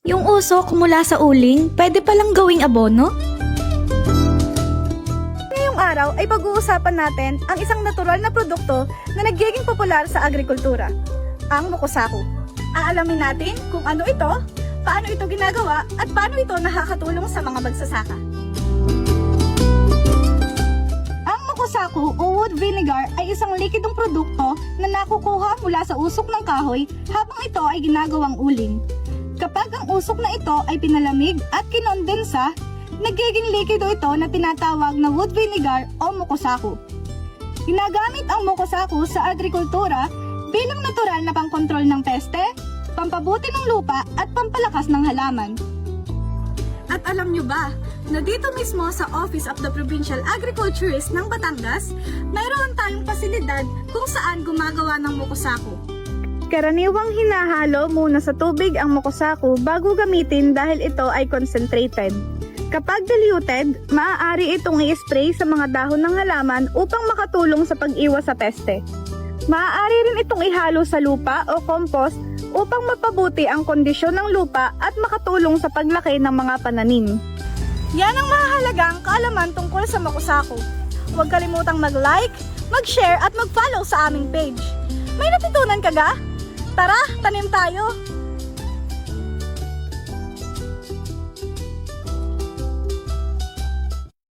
Yung usok mula sa uling, pwede palang gawing abono? Ngayong araw ay pag-uusapan natin ang isang natural na produkto na nagiging popular sa agrikultura, ang mokosaku. Aalamin natin kung ano ito, paano ito ginagawa, at paano ito nakakatulong sa mga magsasaka. Ang mokosaku o wood vinegar ay isang likidong produkto na nakukuha mula sa usok ng kahoy habang ito ay ginagawang uling. Kapag ang usok na ito ay pinalamig at kinondensa, nagiging likido ito na tinatawag na wood vinegar o mokosaku. Ginagamit ang mokosaku sa agrikultura bilang natural na pangkontrol ng peste, pampabuti ng lupa at pampalakas ng halaman. At alam nyo ba, na dito mismo sa Office of the Provincial Agriculturist ng Batangas, mayroon tayong pasilidad kung saan gumagawa ng mokosaku. Karaniwang hinahalo muna sa tubig ang mokosaku bago gamitin dahil ito ay concentrated. Kapag diluted, maaari itong i-spray sa mga dahon ng halaman upang makatulong sa pag-iwas sa peste. Maaari rin itong ihalo sa lupa o compost upang mapabuti ang kondisyon ng lupa at makatulong sa paglaki ng mga pananim. Yan ang mahalagang kaalaman tungkol sa mokosaku. Huwag kalimutang mag-like, mag-share at mag-follow sa aming page. May natutunan ka ga? Tara, tanim tayo!